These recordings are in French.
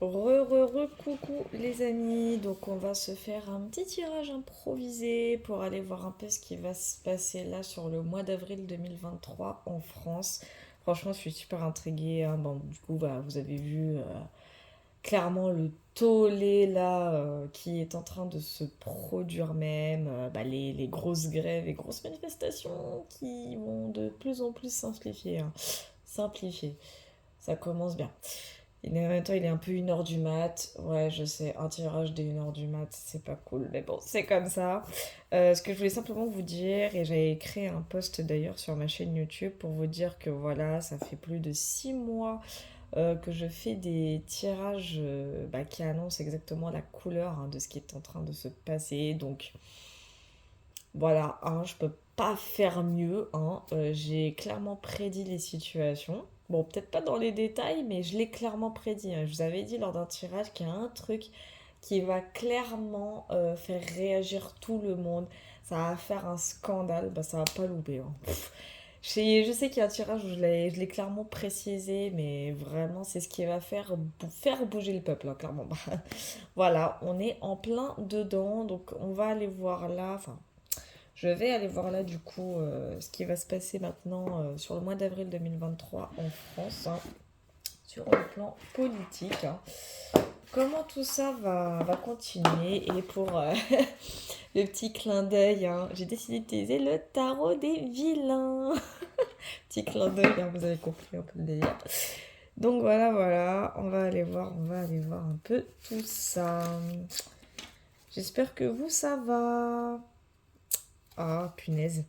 Coucou les amis. Donc on va se faire un petit tirage improvisé pour aller voir un peu ce qui va se passer là sur le mois d'avril 2023 en France. Franchement, je suis super intriguée, hein. Bon, du coup, bah, vous avez vu clairement le tollé là qui est en train de se produire même. Bah, les grosses grèves et grosses manifestations qui vont de plus en plus simplifier, hein. Simplifier. Ça commence bien. Et en même temps, il est un peu 1h du mat. Ouais, je sais, un tirage dès 1h du mat, c'est pas cool. Mais bon, c'est comme ça. Ce que je voulais simplement vous dire, et j'avais créé un post d'ailleurs sur ma chaîne YouTube pour vous dire que voilà, ça fait plus de 6 mois que je fais des tirages bah, qui annoncent exactement la couleur, hein, de ce qui est en train de se passer. Donc voilà, hein, je peux pas faire mieux, hein. J'ai clairement prédit les situations. Bon, peut-être pas dans les détails, mais je l'ai clairement prédit, hein. Je vous avais dit lors d'un tirage qu'il y a un truc qui va clairement faire réagir tout le monde. Ça va faire un scandale, bah ça va pas louper, hein. Je sais qu'il y a un tirage où je l'ai clairement précisé, mais vraiment c'est ce qui va faire bouger le peuple, hein, clairement. Voilà, on est en plein dedans, donc on va aller voir là. Enfin, je vais aller voir là du coup ce qui va se passer maintenant sur le mois d'avril 2023 en France, hein, sur le plan politique, hein. Comment tout ça va continuer. Et pour le petit clin d'œil, hein, j'ai décidé d'utiliser le tarot des vilains. Petit clin d'œil, hein, vous avez compris un peu le délire. Donc voilà, on va aller voir un peu tout ça. J'espère que vous ça va. Ah, punaise.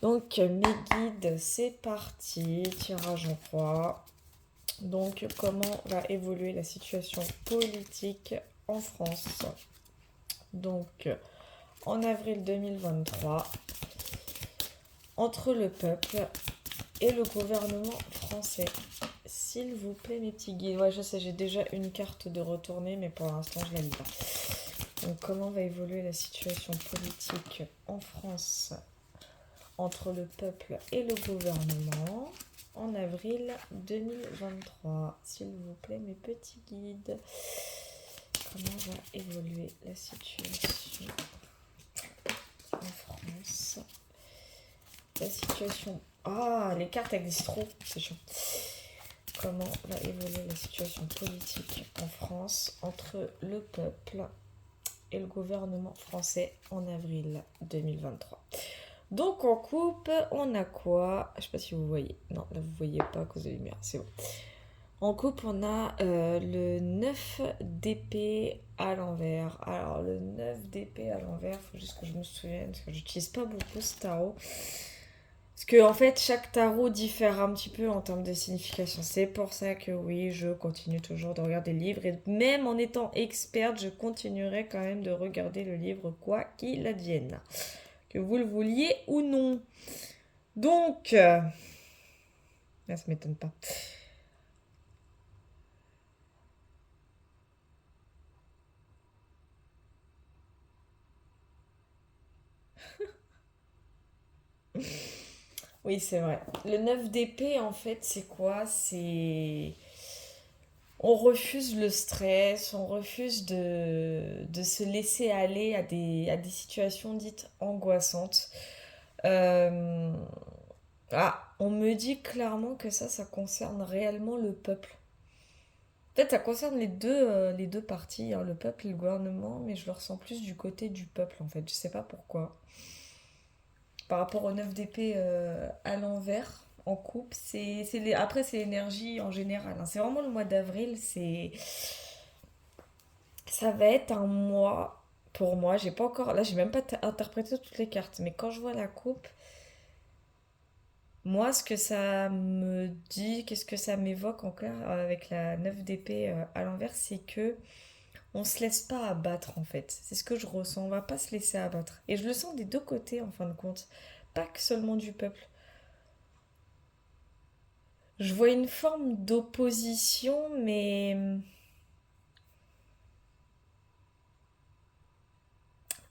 Donc, mes guides, c'est parti. Tirage en croix. Donc, comment va évoluer la situation politique en France? Donc, en avril 2023, entre le peuple et le gouvernement français. S'il vous plaît, mes petits guides. Ouais, je sais, j'ai déjà une carte de retourner, mais pour l'instant, je la lis pas. Donc, comment va évoluer la situation politique en France entre le peuple et le gouvernement en avril 2023? S'il vous plaît, mes petits guides. Comment va évoluer la situation en France? La situation... Ah, les cartes, elles glissent trop. C'est chiant. Comment va évoluer la situation politique en France entre le peuple et le gouvernement français en avril 2023? Donc en coupe, on a quoi? Je sais pas si vous voyez. Non, là vous voyez pas à cause de la lumière, c'est bon. En coupe, on a le 9 d'épée à l'envers. Alors le 9 d'épée à l'envers, faut juste que je me souvienne, parce que j'utilise pas beaucoup ce tarot. Parce que en fait, chaque tarot diffère un petit peu en termes de signification. C'est pour ça que oui, je continue toujours de regarder le livre. Et même en étant experte, je continuerai quand même de regarder le livre, quoi qu'il advienne. Que vous le vouliez ou non. Donc, là, ça m'étonne pas. Oui, c'est vrai. Le 9 d'épée, en fait, c'est quoi? C'est... On refuse le stress, on refuse de se laisser aller à des situations dites angoissantes. Euh, Ah, on me dit clairement que ça concerne réellement le peuple. En fait, ça concerne les deux parties, hein, le peuple et le gouvernement, mais je le ressens plus du côté du peuple, en fait. Je sais pas pourquoi. Par rapport au 9 d'épée à l'envers, en coupe, après, c'est l'énergie en général, hein. C'est vraiment le mois d'avril, ça va être un mois, pour moi, j'ai pas encore... Là, j'ai même pas interprété toutes les cartes, mais quand je vois la coupe, moi, ce que ça me dit, qu'est-ce que ça m'évoque encore avec la 9 d'épée à l'envers, c'est que on se laisse pas abattre en fait. C'est ce que je ressens, on va pas se laisser abattre. Et je le sens des deux côtés en fin de compte, pas que seulement du peuple. Je vois une forme d'opposition, mais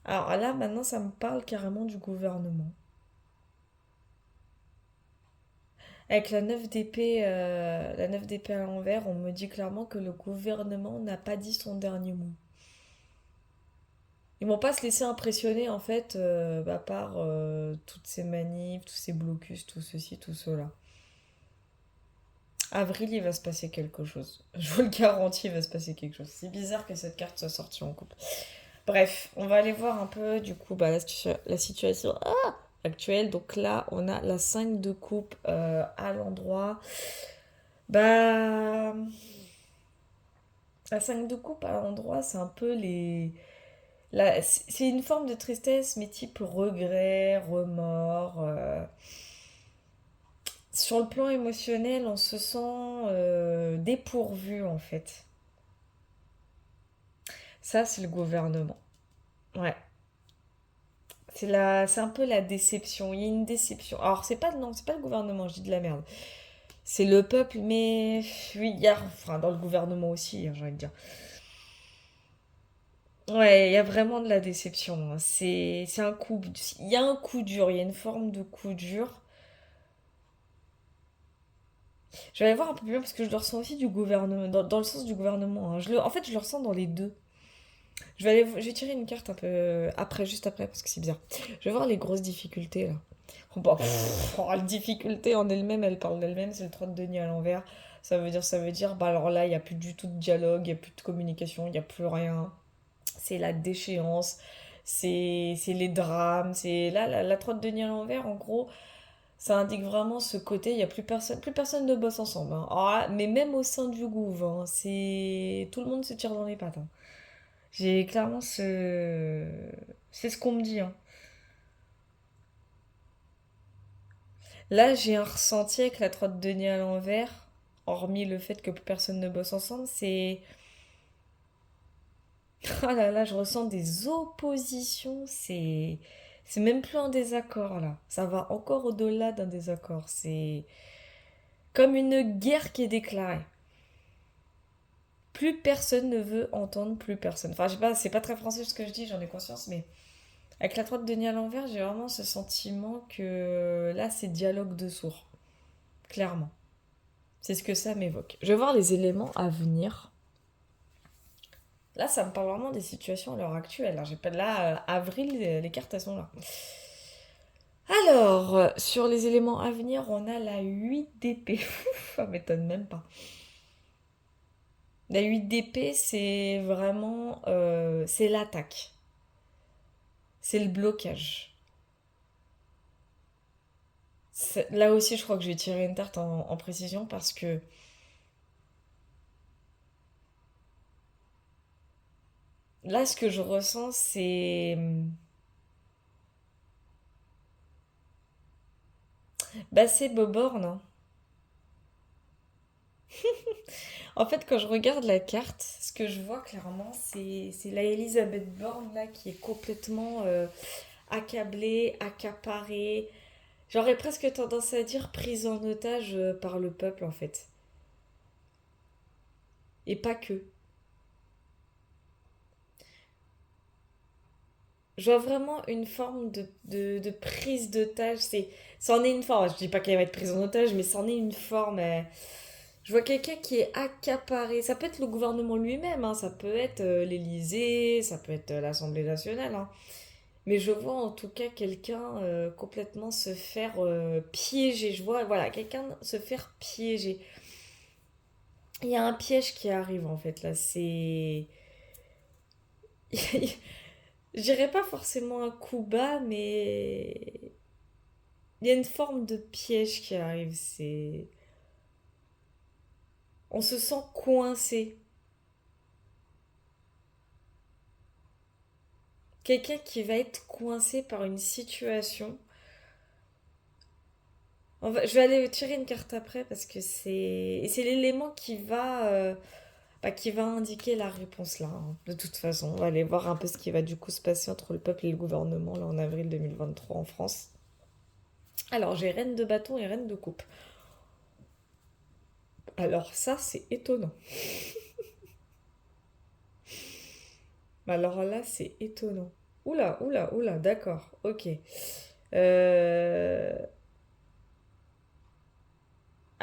alors là maintenant ça me parle carrément du gouvernement. Avec la 9 d'épée à l'envers, on me dit clairement que le gouvernement n'a pas dit son dernier mot. Ils vont pas se laisser impressionner en fait par toutes ces manifs, tous ces blocus, tout ceci, tout cela. Avril, il va se passer quelque chose. Je vous le garantis, il va se passer quelque chose. C'est bizarre que cette carte soit sortie en couple. Bref, on va aller voir un peu du coup la situation actuelle. Donc là, on a la 5 de coupe à l'endroit. Bah, la 5 de coupe à l'endroit, c'est un peu c'est une forme de tristesse, mais type regret, remords. Sur le plan émotionnel, on se sent dépourvu en fait. Ça, c'est le gouvernement. Ouais. C'est un peu la déception. Il y a une déception. Alors, c'est pas, non, c'est pas le gouvernement, je dis de la merde. C'est le peuple, mais oui, il y a, enfin, dans le gouvernement aussi, hein, j'ai envie de dire. Ouais, il y a vraiment de la déception, hein. C'est un coup, il y a un coup dur, il y a une forme de coup dur. Je vais aller voir un peu plus loin parce que je le ressens aussi du gouvernement, dans le sens du gouvernement, hein. En fait, je le ressens dans les deux. Je vais tirer une carte un peu après, juste après, parce que c'est bizarre. Je vais voir les grosses difficultés là. Bon, la difficulté en elle-même, elle parle d'elle-même, c'est le 3 de denier à l'envers. Ça veut dire, bah alors là, il n'y a plus du tout de dialogue, il n'y a plus de communication, il n'y a plus rien. C'est la déchéance, c'est les drames, c'est là, la 3 de denier à l'envers, en gros, ça indique vraiment ce côté, il n'y a plus personne ne bosse ensemble, hein. Alors là, mais même au sein du gouv, hein, tout le monde se tire dans les pattes, hein. J'ai clairement ce. C'est ce qu'on me dit, hein. Là, j'ai un ressenti avec la trotte de nez à l'envers, hormis le fait que plus personne ne bosse ensemble, c'est. Ah là là, je ressens des oppositions, c'est. C'est même plus un désaccord là. Ça va encore au-delà d'un désaccord. C'est comme une guerre qui est déclarée. Plus personne ne veut entendre plus personne. Enfin, je sais pas, c'est pas très français ce que je dis, j'en ai conscience, mais avec la droite de nez à l'envers, j'ai vraiment ce sentiment que là, c'est dialogue de sourds. Clairement. C'est ce que ça m'évoque. Je vais voir les éléments à venir. Là, ça me parle vraiment des situations à l'heure actuelle, hein. J'ai pas là, avril, les cartes elles sont là. Alors, sur les éléments à venir, on a la 8 d'épée. Ça m'étonne même pas. La 8 d'épée, c'est vraiment. C'est l'attaque. C'est le blocage. Là aussi, je crois que je vais tirer une carte en précision parce que là, ce que je ressens, c'est. Bah, c'est Boborn, hein. En fait, quand je regarde la carte, ce que je vois clairement, c'est la Elisabeth Borne là qui est complètement accablée, accaparée. J'aurais presque tendance à dire prise en otage par le peuple en fait. Et pas que. Je vois vraiment une forme de prise d'otage. C'en est une forme. Je dis pas qu'elle va être prise en otage, mais c'en est une forme. Je vois quelqu'un qui est accaparé. Ça peut être le gouvernement lui-même, hein, ça peut être l'Élysée, ça peut être l'Assemblée nationale, hein. Mais je vois en tout cas quelqu'un complètement se faire piéger. Je vois, voilà, quelqu'un se faire piéger. Il y a un piège qui arrive en fait là. Je dirais pas forcément un coup bas, mais il y a une forme de piège qui arrive. On se sent coincé. Quelqu'un qui va être coincé par une situation. Je vais aller tirer une carte après parce que c'est l'élément qui va indiquer la réponse là, hein. De toute façon, on va aller voir un peu ce qui va du coup se passer entre le peuple et le gouvernement là en avril 2023 en France. Alors j'ai reine de bâton et reine de coupe. Alors ça c'est étonnant. Alors là c'est étonnant. Oula, oula, oula, d'accord, ok. Euh,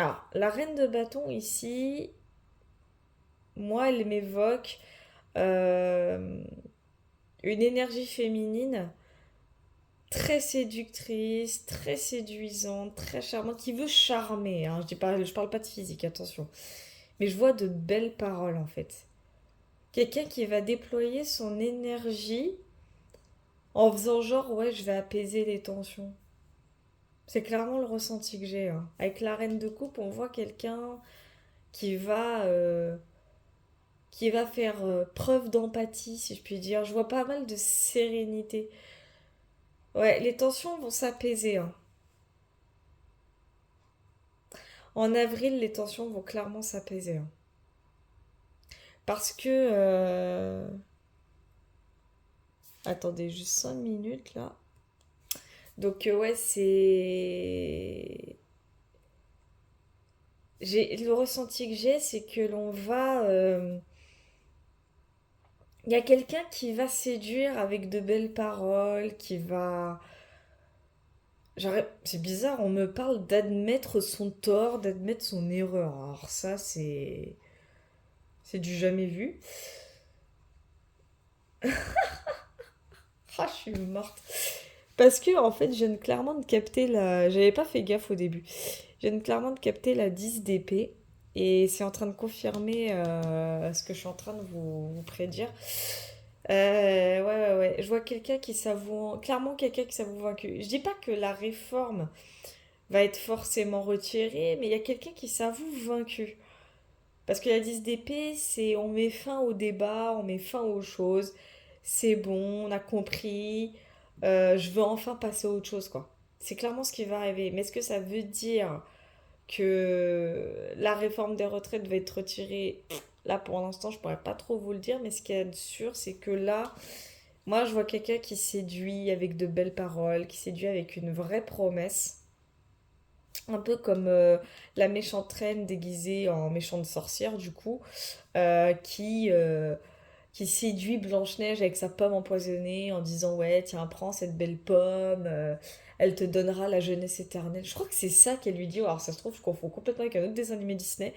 Alors, la reine de bâton ici, moi, elle m'évoque euh, une énergie féminine très séductrice, très séduisante, très charmante, qui veut charmer, hein. Je parle pas de physique, attention. Mais je vois de belles paroles en fait. Quelqu'un qui va déployer son énergie en faisant genre ouais je vais apaiser les tensions. C'est clairement le ressenti que j'ai, hein. Avec la reine de coupe, on voit quelqu'un qui va faire preuve d'empathie, si je puis dire. Je vois pas mal de sérénité. Ouais, les tensions vont s'apaiser, hein. En avril, les tensions vont clairement s'apaiser, hein. Parce que... Attendez juste 5 minutes là. Donc ouais, c'est... Le ressenti que j'ai, c'est que l'on va... Il y a quelqu'un qui va séduire avec de belles paroles, qui va... C'est bizarre, on me parle d'admettre son tort, d'admettre son erreur. Alors ça, c'est... C'est du jamais vu. Ah, je suis morte. Parce que, en fait, je viens de clairement de capter la... J'avais pas fait gaffe au début. Je viens de clairement de capter la 10 d'épée. Et c'est en train de confirmer ce que je suis en train de vous prédire. Ouais, ouais, ouais. Je vois quelqu'un qui s'avoue... Clairement, quelqu'un qui s'avoue vaincu. Je dis pas que la réforme va être forcément retirée, mais il y a quelqu'un qui s'avoue vaincu. Parce que la 10 d'épée, c'est on met fin au débat, on met fin aux choses. C'est bon, on a compris. Je veux enfin passer à autre chose, quoi. C'est clairement ce qui va arriver. Mais est-ce que ça veut dire que la réforme des retraites va être retirée? Là, pour l'instant, je pourrais pas trop vous le dire, mais ce qui est sûr, c'est que là, moi, je vois quelqu'un qui séduit avec de belles paroles, qui séduit avec une vraie promesse. Un peu comme la méchante reine déguisée en méchante sorcière, du coup, euh, qui, euh, qui séduit Blanche-Neige avec sa pomme empoisonnée en disant ouais, tiens, prends cette belle pomme, elle te donnera la jeunesse éternelle. Je crois que c'est ça qu'elle lui dit. Alors, ça se trouve, je confonds complètement avec un autre dessin animé Disney.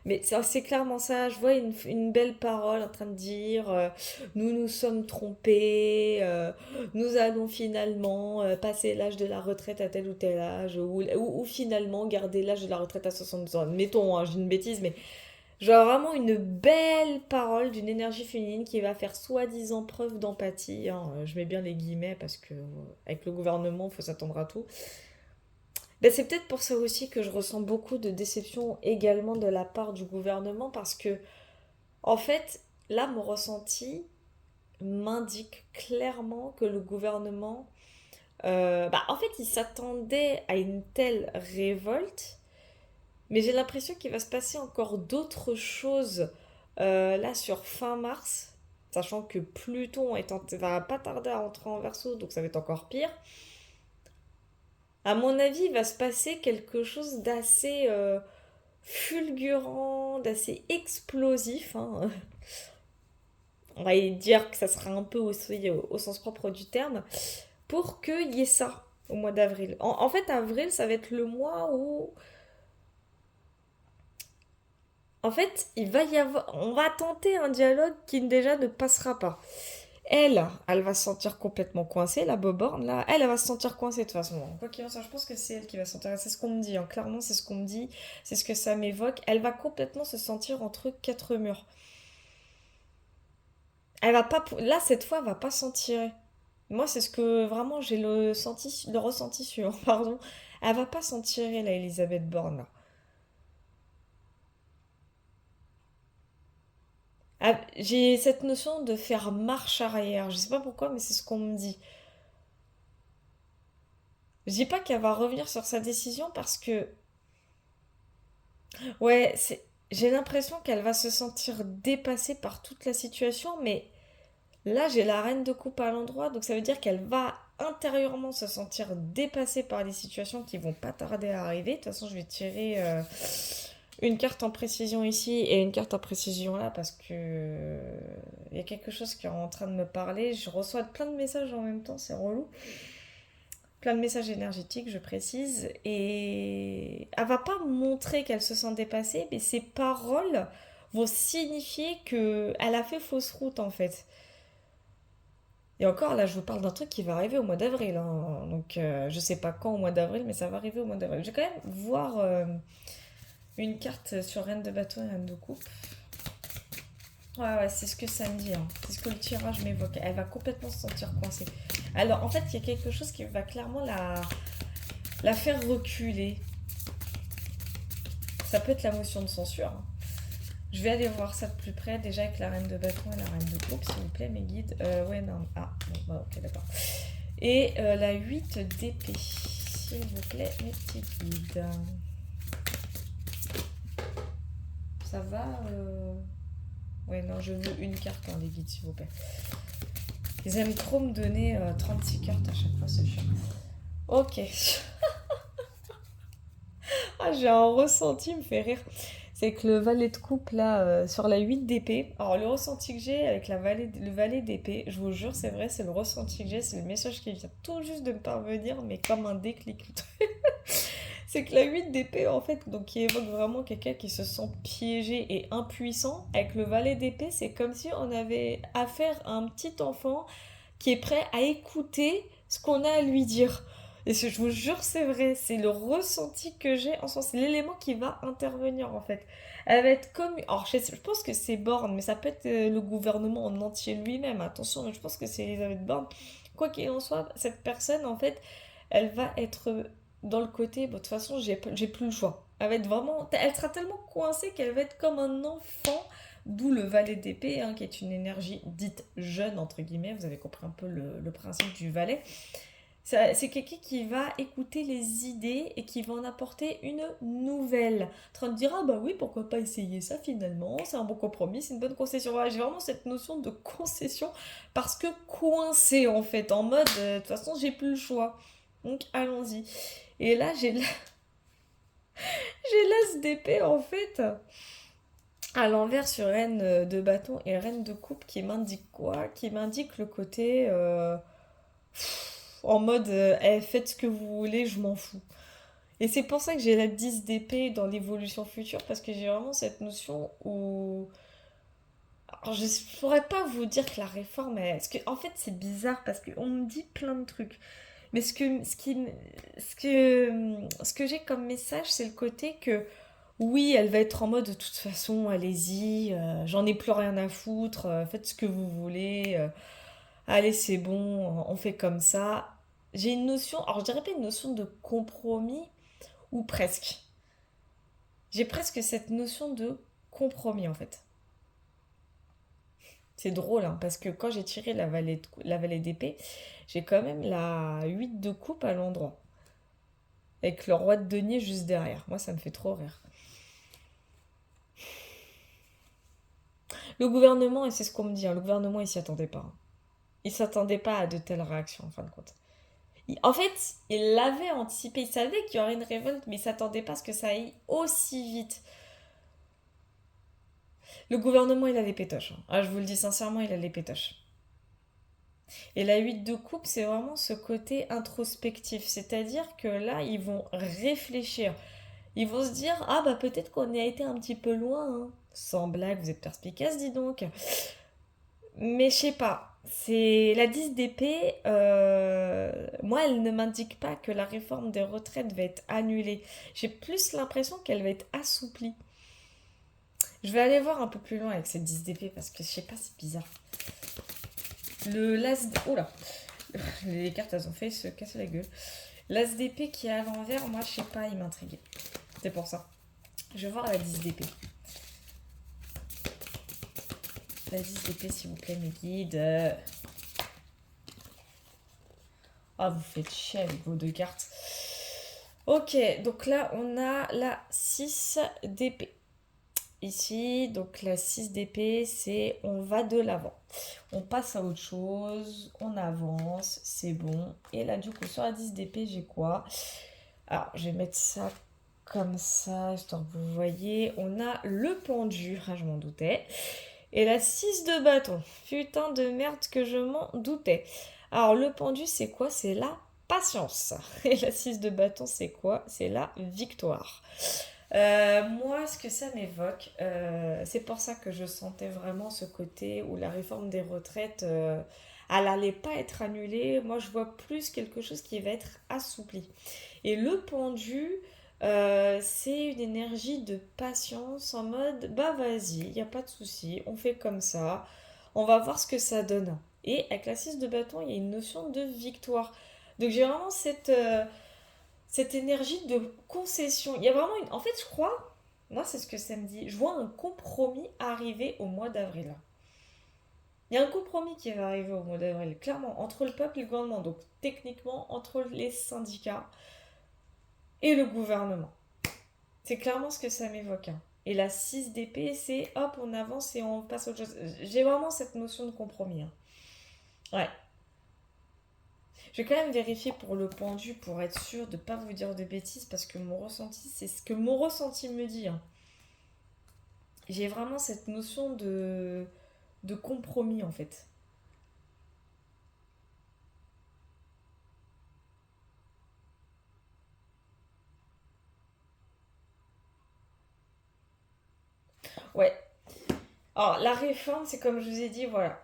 Mais c'est clairement ça. Je vois une belle parole en train de dire nous nous sommes trompés, nous allons finalement passer l'âge de la retraite à tel ou tel âge, ou finalement garder l'âge de la retraite à 70 ans. Mettons, hein, j'ai une bêtise, mais genre vraiment une belle parole d'une énergie féminine qui va faire soi-disant preuve d'empathie, hein. Je mets bien les guillemets parce que avec le gouvernement, il faut s'attendre à tout. Ben, c'est peut-être pour ça aussi que je ressens beaucoup de déception également de la part du gouvernement parce que, en fait, là, mon ressenti m'indique clairement que le gouvernement, bah, en fait, il s'attendait à une telle révolte, mais j'ai l'impression qu'il va se passer encore d'autres choses là sur fin mars, sachant que Pluton va pas tarder à entrer en Verseau, donc ça va être encore pire. À mon avis, il va se passer quelque chose d'assez fulgurant, d'assez explosif, hein. On va dire que ça sera un peu aussi au sens propre du terme, pour qu'il y ait ça au mois d'avril. En fait, avril, ça va être le mois où en fait, on va tenter un dialogue qui déjà ne passera pas. Elle va se sentir complètement coincée, la Boborne, là. Elle va se sentir coincée de toute façon. Quoi qu'il en soit, je pense que c'est elle qui va se sentir. C'est ce qu'on me dit, hein. Clairement, c'est ce qu'on me dit. C'est ce que ça m'évoque. Elle va complètement se sentir entre quatre murs. Elle va pas. Là, cette fois, elle va pas s'en tirer. Moi, c'est ce que vraiment j'ai le ressenti sur. Pardon. Elle va pas s'en tirer, là, Elisabeth Borne, là. Ah, j'ai cette notion de faire marche arrière. Je sais pas pourquoi, mais c'est ce qu'on me dit. Je dis pas qu'elle va revenir sur sa décision parce que, ouais, j'ai l'impression qu'elle va se sentir dépassée par toute la situation, mais là, j'ai la reine de coupe à l'endroit, donc ça veut dire qu'elle va intérieurement se sentir dépassée par les situations qui vont pas tarder à arriver. De toute façon, je vais tirer une carte en précision ici et une carte en précision là parce que il y a quelque chose qui est en train de me parler. Je reçois plein de messages en même temps, c'est relou. plein de messages énergétiques, je précise, et elle va pas montrer qu'elle se sent dépassée, mais ses paroles vont signifier que elle a fait fausse route en fait. Et encore là, je vous parle d'un truc qui va arriver au mois d'avril, hein. Donc je sais pas quand au mois d'avril, mais ça va arriver au mois d'avril. Je vais quand même voir une carte sur Reine de bâton et Reine de coupe. Ouais, ouais, c'est ce que ça me dit, hein. C'est ce que le tirage m'évoque. Elle va complètement se sentir coincée. Alors, en fait, il y a quelque chose qui va clairement la faire reculer. Ça peut être la motion de censure, hein. Je vais aller voir ça de plus près, déjà avec la reine de bâton et la reine de coupe, s'il vous plaît, mes guides. Ouais, non. Ah, bon, bah, ok, d'accord. Et la 8 d'épée, s'il vous plaît, mes petits guides. Ça va Ouais, non, je veux une carte, hein, les guides, s'il vous plaît. Ils aiment trop me donner 36 cartes à chaque fois, c'est chiant. Ok. Ah, j'ai un ressenti, il me fait rire. C'est que le valet de coupe, là, sur la 8 d'épée. Alors, le ressenti que j'ai avec le valet d'épée, je vous jure, c'est vrai, c'est le ressenti que j'ai, c'est le message qui vient tout juste de me parvenir, mais comme un déclic. C'est que la 8 d'épée, en fait, donc qui évoque vraiment quelqu'un qui se sent piégé et impuissant, avec le valet d'épée, c'est comme si on avait affaire à un petit enfant qui est prêt à écouter ce qu'on a à lui dire. Et je vous jure, c'est vrai, c'est le ressenti que j'ai en sens, c'est l'élément qui va intervenir en fait. Elle va être comme. Alors, je pense que c'est Borne, mais ça peut être le gouvernement en entier lui-même. Attention, mais je pense que c'est Elisabeth Borne. Quoi qu'il en soit, cette personne, en fait, elle va être dans le côté. Bon, de toute façon, j'ai plus le choix. Elle va être vraiment. Elle sera tellement coincée qu'elle va être comme un enfant. D'où le valet d'épée, hein, qui est une énergie dite jeune, entre guillemets. Vous avez compris un peu le principe du valet. C'est quelqu'un qui va écouter les idées et qui va en apporter une nouvelle. En train de dire, ah bah oui, pourquoi pas essayer ça finalement, c'est un bon compromis, c'est une bonne concession. Voilà, j'ai vraiment cette notion de concession parce que coincé en fait, en mode, de toute façon, j'ai plus le choix. Donc allons-y. Et là, j'ai l'as d'épée en fait à l'envers sur reine de bâton et reine de coupe qui m'indique quoi? Qui m'indique le côté en mode eh, faites ce que vous voulez, je m'en fous. Et c'est pour ça que j'ai la 10 d'épée dans l'évolution future parce que j'ai vraiment cette notion où alors je ne pourrais pas vous dire que la réforme est... Parce que, en fait, c'est bizarre parce qu'on me dit plein de trucs. Mais ce que j'ai comme message, c'est le côté que oui, elle va être en mode de toute façon, allez-y, j'en ai plus rien à foutre, faites ce que vous voulez, allez, c'est bon, on fait comme ça. J'ai une notion, alors je dirais pas une notion de compromis, ou presque. J'ai presque cette notion de compromis en fait. C'est drôle, hein, parce que quand j'ai tiré la vallée d'épée, j'ai quand même la 8 de coupe à l'endroit. Avec le roi de denier juste derrière. Moi, ça me fait trop rire. Le gouvernement, et c'est ce qu'on me dit, hein, le gouvernement, il s'y attendait pas, hein. Il s'attendait pas à de telles réactions, en fin de compte. En fait, il l'avait anticipé. Il savait qu'il y aurait une révolte, mais il s'attendait pas à ce que ça aille aussi vite. Le gouvernement, il a les pétoches, hein. Ah, je vous le dis sincèrement, il a les pétoches. Et la 8 de coupe, c'est vraiment ce côté introspectif. C'est-à-dire que là, ils vont réfléchir. Ils vont se dire, ah bah peut-être qu'on a été un petit peu loin, hein. Sans blague, vous êtes perspicace, dis donc. Mais je sais pas. C'est la 10 d'épée. Moi, elle ne m'indique pas que la réforme des retraites va être annulée. J'ai plus l'impression qu'elle va être assouplie. Je vais aller voir un peu plus loin avec cette 10 d'épée parce que je sais pas, c'est bizarre. Le las. Oh là. Les cartes, elles ont fait se casser la gueule. L'as d'épée qui est à l'envers, moi, je sais pas, il m'intriguait. C'est pour ça. Je vais voir la 10 d'épée. La 10 d'épée, s'il vous plaît, mes guides. Ah, vous faites chier avec vos deux cartes. Ok, donc là, on a la 6 d'épée. Ici, donc la 6 d'épée, c'est on va de l'avant. On passe à autre chose, on avance, c'est bon. Et là, du coup, sur la 10 d'épée, j'ai quoi? Alors, je vais mettre ça comme ça, histoire que vous voyez. On a le pendu, ah, je m'en doutais. Et la 6 de bâton. Putain de merde que je m'en doutais. Alors, le pendu, c'est quoi? C'est la patience. Et la 6 de bâton, c'est quoi? C'est la victoire. Moi, ce que ça m'évoque, c'est pour ça que je sentais vraiment ce côté où la réforme des retraites, elle allait pas être annulée. Moi, je vois plus quelque chose qui va être assoupli. Et le pendu, c'est une énergie de patience en mode, bah vas-y, il n'y a pas de souci, on fait comme ça, on va voir ce que ça donne. Et avec la 6 de bâton, il y a une notion de victoire. Donc j'ai vraiment cette énergie de concession. Il y a vraiment une... En fait, je crois, moi c'est ce que ça me dit, je vois un compromis arriver au mois d'avril. Il y a un compromis qui va arriver au mois d'avril, clairement, entre le peuple et le gouvernement. Donc techniquement, entre les syndicats et le gouvernement. C'est clairement ce que ça m'évoque, hein. Et la 6 d'épée, c'est hop, on avance et on passe à autre chose. J'ai vraiment cette notion de compromis, hein. Ouais. Je vais quand même vérifier pour le pendu pour être sûr de ne pas vous dire de bêtises parce que mon ressenti, c'est ce que mon ressenti me dit, hein. J'ai vraiment cette notion de compromis en fait. Ouais. Alors, la réforme, c'est comme je vous ai dit, voilà.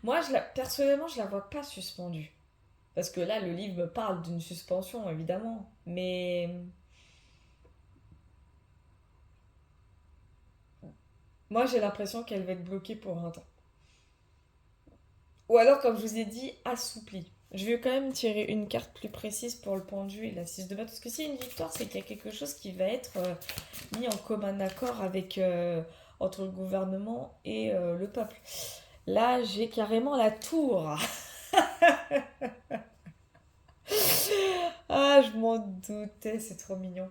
Moi, personnellement, je la vois pas suspendue. Parce que là, le livre me parle d'une suspension, évidemment. Mais moi, j'ai l'impression qu'elle va être bloquée pour un temps. Ou alors, comme je vous ai dit, assouplie. Je vais quand même tirer une carte plus précise pour le pendu et la 6 de bâton. Parce que si une victoire, c'est qu'il y a quelque chose qui va être mis en commun accord avec, entre le gouvernement et le peuple. Là, j'ai carrément la tour. Ah, je m'en doutais, c'est trop mignon.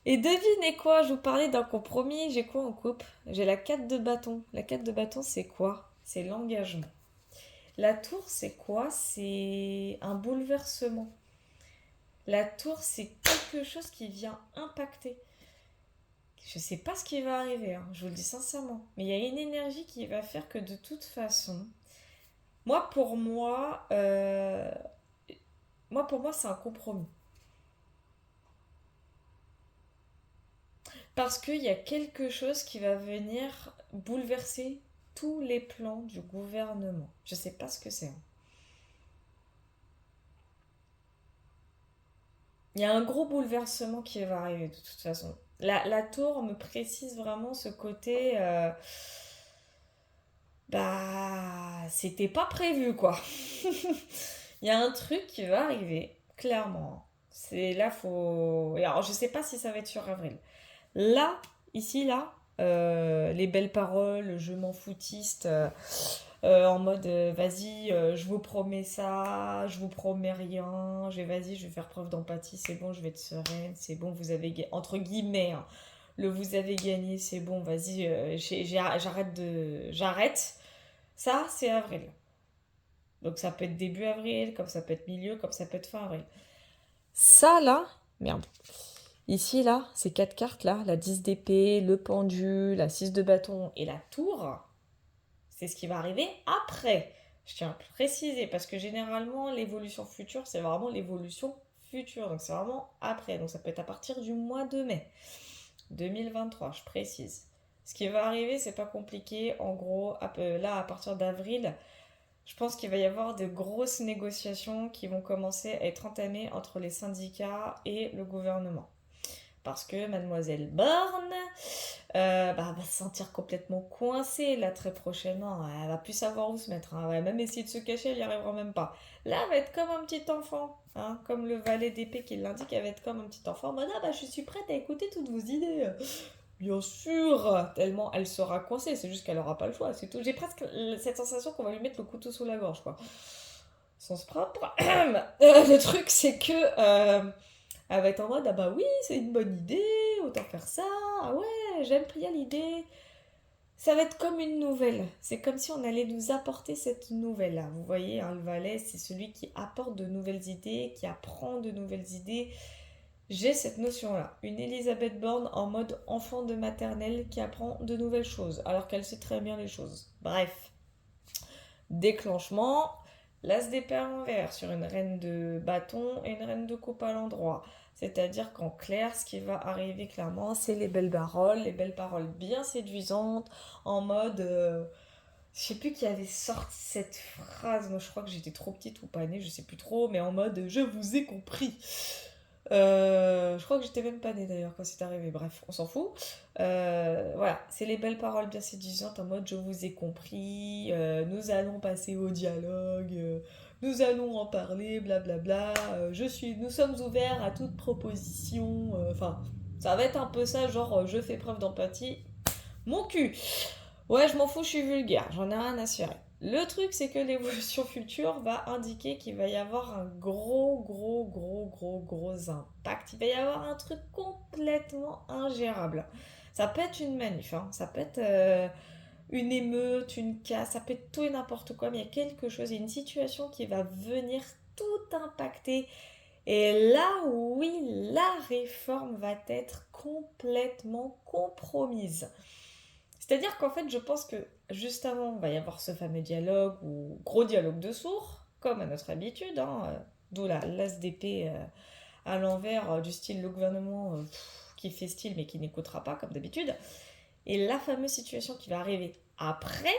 Et devinez quoi, je vous parlais d'un compromis, j'ai quoi en coupe? J'ai la 4 de bâton. La 4 de bâton, c'est quoi? C'est l'engagement. La tour, c'est quoi? C'est un bouleversement. La tour, c'est quelque chose qui vient impacter. Je sais pas ce qui va arriver, hein, je vous le dis sincèrement. Mais il y a une énergie qui va faire que de toute façon, moi pour moi, c'est un compromis. Parce qu'il y a quelque chose qui va venir bouleverser tous les plans du gouvernement. Je sais pas ce que c'est, hein. Il y a un gros bouleversement qui va arriver de toute façon. La tour me précise vraiment ce côté. Bah, c'était pas prévu quoi. Il y a un truc qui va arriver, clairement. C'est là, faut. Et alors, je sais pas si ça va être sur avril. Là, ici, là, les belles paroles, je m'en foutiste, en mode vas-y, je vous promets ça, je vous promets rien, vas-y, je vais faire preuve d'empathie, c'est bon, je vais être sereine, c'est bon, vous avez gagné, entre guillemets, hein, le vous avez gagné, c'est bon, vas-y, j'arrête. Ça, c'est avril. Donc ça peut être début avril, comme ça peut être milieu, comme ça peut être fin avril. Ça là, merde. Ici là, ces quatre cartes là, la 10 d'épée, le pendu, la 6 de bâton et la tour, c'est ce qui va arriver après. Je tiens à préciser parce que généralement l'évolution future, c'est vraiment l'évolution future. Donc c'est vraiment après. Donc ça peut être à partir du mois de mai 2023, je précise. Ce qui va arriver, c'est pas compliqué. En gros, là, à partir d'avril, je pense qu'il va y avoir de grosses négociations qui vont commencer à être entamées entre les syndicats et le gouvernement. Parce que mademoiselle Borne va se sentir complètement coincée là très prochainement. Elle va plus savoir où se mettre, hein. Elle va même essayer de se cacher, elle n'y arrivera même pas. Là, elle va être comme un petit enfant, hein, comme le valet d'épée qui l'indique, elle va être comme un petit enfant. Je suis prête à écouter toutes vos idées. Bien sûr, tellement elle sera coincée, c'est juste qu'elle aura pas le choix, c'est tout. J'ai presque cette sensation qu'on va lui mettre le couteau sous la gorge, quoi. Sens propre. Le truc, c'est que elle va être en mode ah bah oui, c'est une bonne idée, autant faire ça. Ah ouais, j'aime bien l'idée. Ça va être comme une nouvelle. C'est comme si on allait nous apporter cette nouvelle-là. Vous voyez, hein, le valet, c'est celui qui apporte de nouvelles idées, qui apprend de nouvelles idées. J'ai cette notion-là. Une Elisabeth Borne en mode enfant de maternelle qui apprend de nouvelles choses, alors qu'elle sait très bien les choses. Bref, déclenchement, l'as d'épée à l'envers sur une reine de bâton et une reine de coupe à l'endroit. C'est-à-dire qu'en clair, ce qui va arriver clairement, c'est les belles paroles bien séduisantes, en mode... je sais plus qui avait sorti cette phrase, moi je crois que j'étais trop petite ou pas née, je sais plus trop, mais en mode je vous ai compris. Je crois que j'étais même pas née d'ailleurs quand c'est arrivé, bref, on s'en fout. Voilà, c'est les belles paroles bien séduisantes en mode je vous ai compris, nous allons passer au dialogue, nous allons en parler, blablabla, nous sommes ouverts à toute proposition, enfin, ça va être un peu ça, genre je fais preuve d'empathie, mon cul. Ouais, je m'en fous, je suis vulgaire, j'en ai rien à cirer. Le truc, c'est que l'évolution future va indiquer qu'il va y avoir un gros impact. Il va y avoir un truc complètement ingérable. Ça peut être une manif, hein, ça peut être une émeute, une casse, ça peut être tout et n'importe quoi, mais il y a quelque chose, il y a une situation qui va venir tout impacter. Et là, oui, la réforme va être complètement compromise. C'est-à-dire qu'en fait, je pense que juste avant, il va y avoir ce fameux dialogue ou gros dialogue de sourds, comme à notre habitude, hein, d'où la l'as d'épée à l'envers, du style le gouvernement qui fait style mais qui n'écoutera pas, comme d'habitude. Et la fameuse situation qui va arriver après,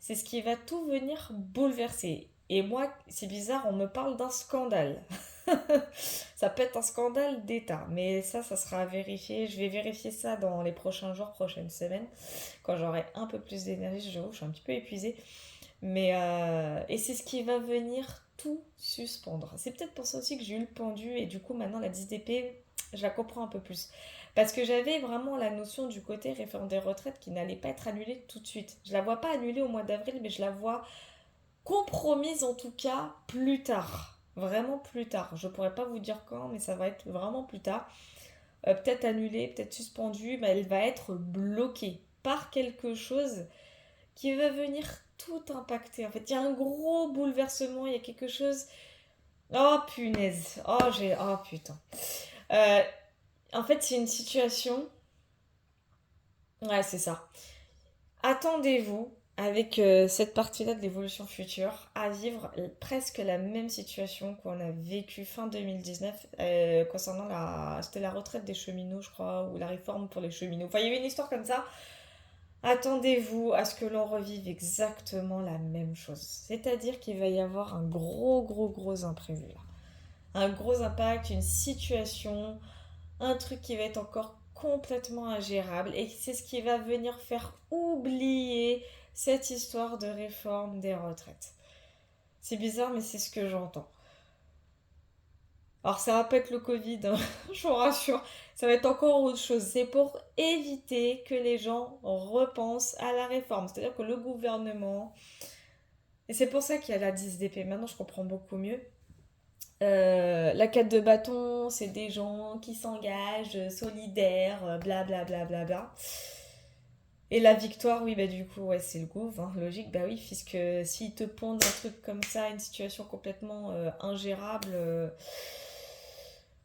c'est ce qui va tout venir bouleverser. Et moi, c'est bizarre, on me parle d'un scandale. Ça peut être un scandale d'État, mais ça sera à vérifier. Je vais vérifier ça dans les prochains jours, prochaines semaines, quand j'aurai un peu plus d'énergie. Je suis un petit peu épuisée. Mais et c'est ce qui va venir tout suspendre. C'est peut-être pour ça aussi que j'ai eu le pendu et du coup maintenant la 10DP, je la comprends un peu plus. Parce que j'avais vraiment la notion du côté réforme des retraites qui n'allait pas être annulée tout de suite. Je la vois pas annulée au mois d'avril, mais je la vois compromise en tout cas plus tard. Vraiment plus tard. Je pourrais pas vous dire quand, mais ça va être vraiment plus tard. Peut-être annulée, peut-être suspendue, mais elle va être bloquée par quelque chose qui va venir tout impacter. En fait, il y a un gros bouleversement, il y a quelque chose. Oh punaise. Oh, j'ai. Oh putain. Euh, En fait, c'est une situation. Ouais, c'est ça. Attendez-vous, avec cette partie-là de l'évolution future, à vivre presque la même situation qu'on a vécue fin 2019 concernant la... C'était la retraite des cheminots, je crois, ou la réforme pour les cheminots. Enfin, il y avait une histoire comme ça. Attendez-vous à ce que l'on revive exactement la même chose. C'est-à-dire qu'il va y avoir un gros imprévu là. Un gros impact, une situation, un truc qui va être encore complètement ingérable et c'est ce qui va venir faire oublier cette histoire de réforme des retraites. C'est bizarre, mais c'est ce que j'entends. Alors ça va pas être le Covid, hein, je vous rassure, ça va être encore autre chose. C'est pour éviter que les gens repensent à la réforme. C'est-à-dire que le gouvernement, et c'est pour ça qu'il y a la 10DP, maintenant je comprends beaucoup mieux. La 4 de bâton, c'est des gens qui s'engagent, solidaires, blablabla. Bla, bla, bla, bla. Et la victoire, oui, bah du coup, ouais, c'est le gouv, hein, logique, bah oui, puisque s'ils te pondent un truc comme ça, une situation complètement ingérable,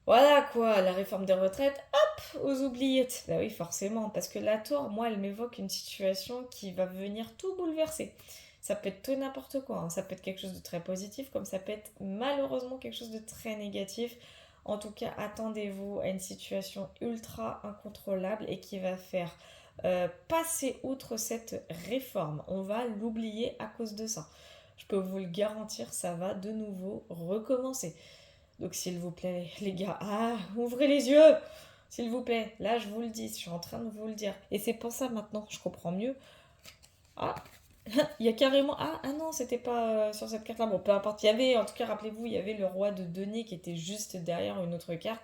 voilà quoi, la réforme des retraites, hop, aux oubliettes. Bah oui, forcément, parce que la tour, moi, elle m'évoque une situation qui va venir tout bouleverser. Ça peut être tout et n'importe quoi, hein. Ça peut être quelque chose de très positif, comme ça peut être malheureusement quelque chose de très négatif. En tout cas, attendez-vous à une situation ultra incontrôlable et qui va faire passer outre cette réforme. On va l'oublier à cause de ça. Je peux vous le garantir, ça va de nouveau recommencer. Donc s'il vous plaît, les gars, ouvrez les yeux, s'il vous plaît. Là, je vous le dis, je suis en train de vous le dire. Et c'est pour ça maintenant, je comprends mieux. Ah, il y a carrément... non, c'était pas sur cette carte-là. Bon, peu importe. Il y avait, en tout cas, rappelez-vous, il y avait le roi de denier qui était juste derrière une autre carte.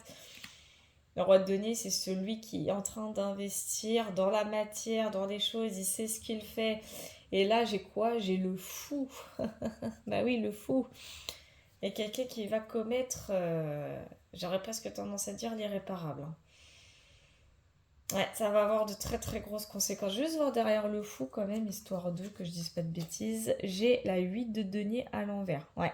Le roi de denier, c'est celui qui est en train d'investir dans la matière, dans les choses, il sait ce qu'il fait. Et là, j'ai quoi? J'ai le fou. Bah oui, le fou. Il y a quelqu'un qui va commettre, j'aurais presque tendance à dire l'irréparable, hein. Ouais, ça va avoir de très grosses conséquences. Je vais juste voir derrière le fou quand même, histoire de que je dise pas de bêtises. J'ai la 8 de denier à l'envers. Ouais,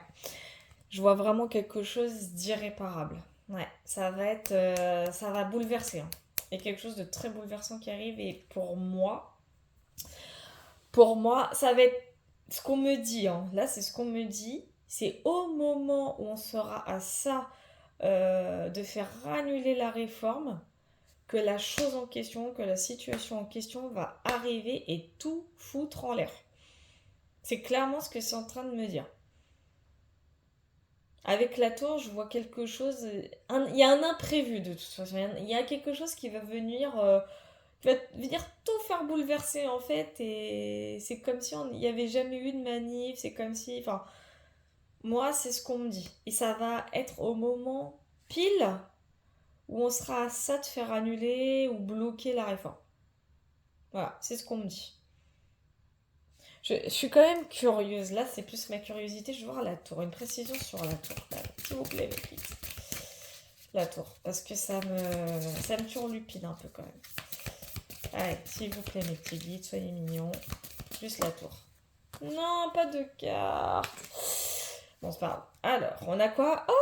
je vois vraiment quelque chose d'irréparable. Ouais, ça va bouleverser, hein. Il y a quelque chose de très bouleversant qui arrive et pour moi, ça va être ce qu'on me dit, hein. Là, c'est ce qu'on me dit. C'est au moment où on sera à ça de faire annuler la réforme que la chose en question, que la situation en question va arriver et tout foutre en l'air. C'est clairement ce que c'est en train de me dire. Avec la tour, je vois quelque chose. Il y a un imprévu de toute façon. Il y a quelque chose qui va venir tout faire bouleverser en fait. Et c'est comme si il n'y avait jamais eu de manif. C'est comme si. Enfin, moi, c'est ce qu'on me dit. Et ça va être au moment pile où on sera à ça de faire annuler ou bloquer la réforme. Voilà, c'est ce qu'on me dit. Je suis quand même curieuse. Là, c'est plus ma curiosité. Je veux voir la tour. Une précision sur la tour. Là, s'il vous plaît, les filles. La tour. Parce que ça me turlupine un peu quand même. Allez, s'il vous plaît, mes petits guides, soyez mignons. Juste la tour. Non, pas de carte. Bon, c'est pas grave. Alors, on a quoi? Oh!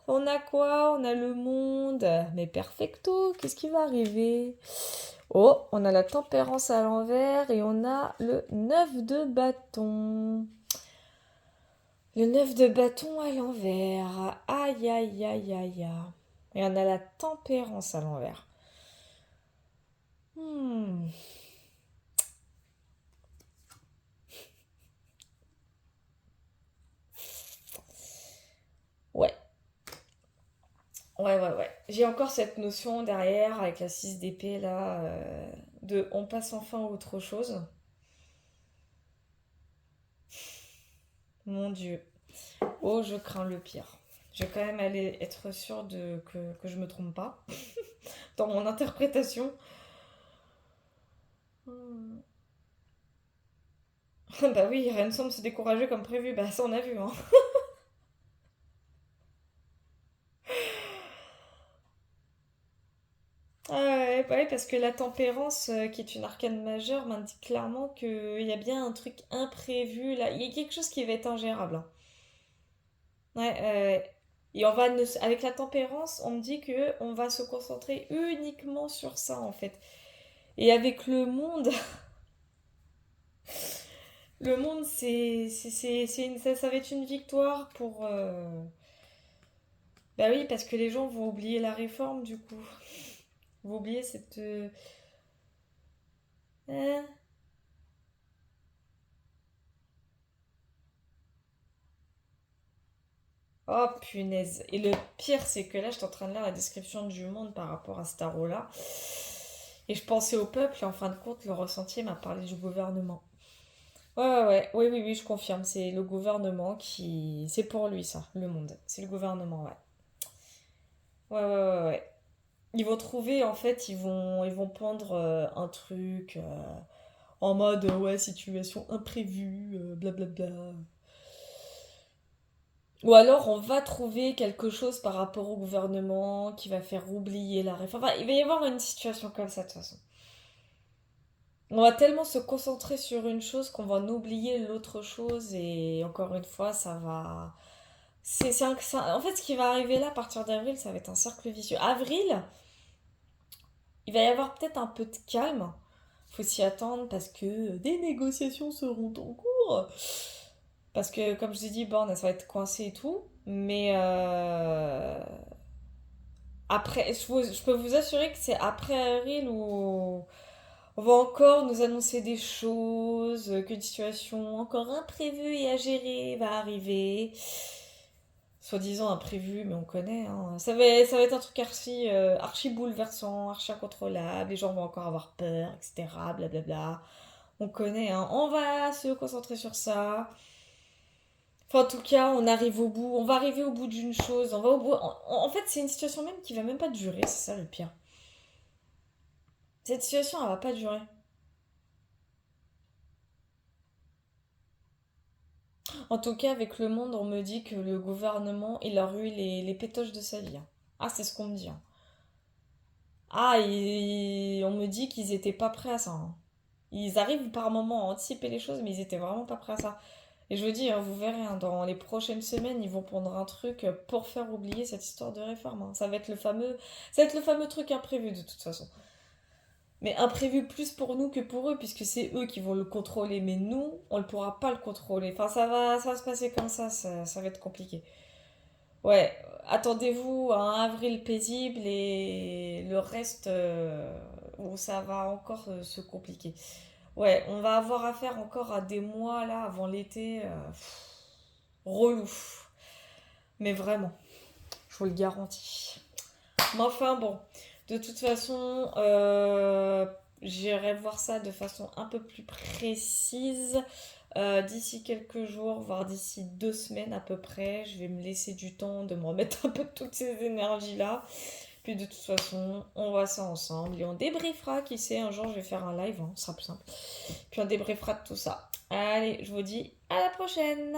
On a quoi? On a le monde. Mais perfecto, qu'est-ce qui va arriver? Oh, on a la tempérance à l'envers et on a le 9 de bâton. Le 9 de bâton à l'envers. Aïe, aïe, aïe, aïe, aïe. Et on a la tempérance à l'envers. Hmm. Ouais, ouais. J'ai encore cette notion derrière avec la 6 d'épée là, de on passe enfin à autre chose. Mon Dieu. Oh, je crains le pire. Je vais quand même aller être sûre que je me trompe pas dans mon interprétation. Hmm. Bah oui, rien ne semble se décourager comme prévu. Bah ça on a vu, hein. Ah ouais, bah ouais, parce que la tempérance, qui est une arcane majeure, m'indique clairement qu'il y a bien un truc imprévu là. Il y a quelque chose qui va être ingérable, hein. Ouais, et avec la tempérance, on me dit que on va se concentrer uniquement sur ça en fait. Et avec le monde, le monde, ça va être une victoire pour. Bah oui, parce que les gens vont oublier la réforme du coup. Ils vont oublier cette. Hein. Oh punaise. Et le pire, c'est que là, j'étais en train de lire la description du monde par rapport à ce tarot-là. Et je pensais au peuple, et en fin de compte, le ressenti m'a parlé du gouvernement. Ouais. Oui, oui, oui, je confirme. C'est le gouvernement qui. C'est pour lui, ça, le monde. C'est le gouvernement, ouais. Ouais. Ils vont trouver, en fait, ils vont pendre un truc en mode, ouais, situation imprévue, blablabla. Ou alors on va trouver quelque chose par rapport au gouvernement qui va faire oublier la réforme. Enfin, il va y avoir une situation comme ça de toute façon. On va tellement se concentrer sur une chose qu'on va en oublier l'autre chose et encore une fois ça va... En fait ce qui va arriver là à partir d'avril ça va être un cercle vicieux. Avril, il va y avoir peut-être un peu de calme. Faut s'y attendre parce que des négociations seront en cours. Parce que comme je vous ai dit, bon, ça va être coincé et tout. Mais après, je peux vous assurer que c'est après avril où on va encore nous annoncer des choses, qu'une situation encore imprévue et à gérer va arriver. Soi-disant imprévu, mais on connaît, hein. Ça va être un truc archi bouleversant, archi incontrôlable. Les gens vont encore avoir peur, etc. Blablabla. On connaît, hein. On va se concentrer sur ça. Enfin, en tout cas, on arrive au bout. On va arriver au bout d'une chose. On va au bout. En fait, c'est une situation même qui va même pas durer. C'est ça le pire. Cette situation, elle va pas durer. En tout cas, avec le monde, on me dit que le gouvernement, il a eu les pétoches de sa vie, hein. Ah, c'est ce qu'on me dit, hein. Ah, on me dit qu'ils étaient pas prêts à ça, hein. Ils arrivent par moments à anticiper les choses, mais ils étaient vraiment pas prêts à ça. Et je vous dis, hein, vous verrez, hein, dans les prochaines semaines, ils vont prendre un truc pour faire oublier cette histoire de réforme, hein. Ça va être le fameux truc imprévu de toute façon. Mais imprévu plus pour nous que pour eux, puisque c'est eux qui vont le contrôler. Mais nous, on ne pourra pas le contrôler. Enfin, ça va se passer comme ça va être compliqué. Ouais, attendez-vous à un avril paisible et le reste, où ça va encore se compliquer. Ouais, on va avoir affaire encore à des mois là avant l'été, relou. Mais vraiment, je vous le garantis. Mais enfin bon, de toute façon, j'irai voir ça de façon un peu plus précise d'ici quelques jours, voire d'ici 2 semaines à peu près. Je vais me laisser du temps de me remettre un peu de toutes ces énergies-là. Puis de toute façon, on voit ça ensemble et on débriefera. Qui sait, un jour je vais faire un live, hein, ce sera plus simple. Puis on débriefera de tout ça. Allez, je vous dis à la prochaine!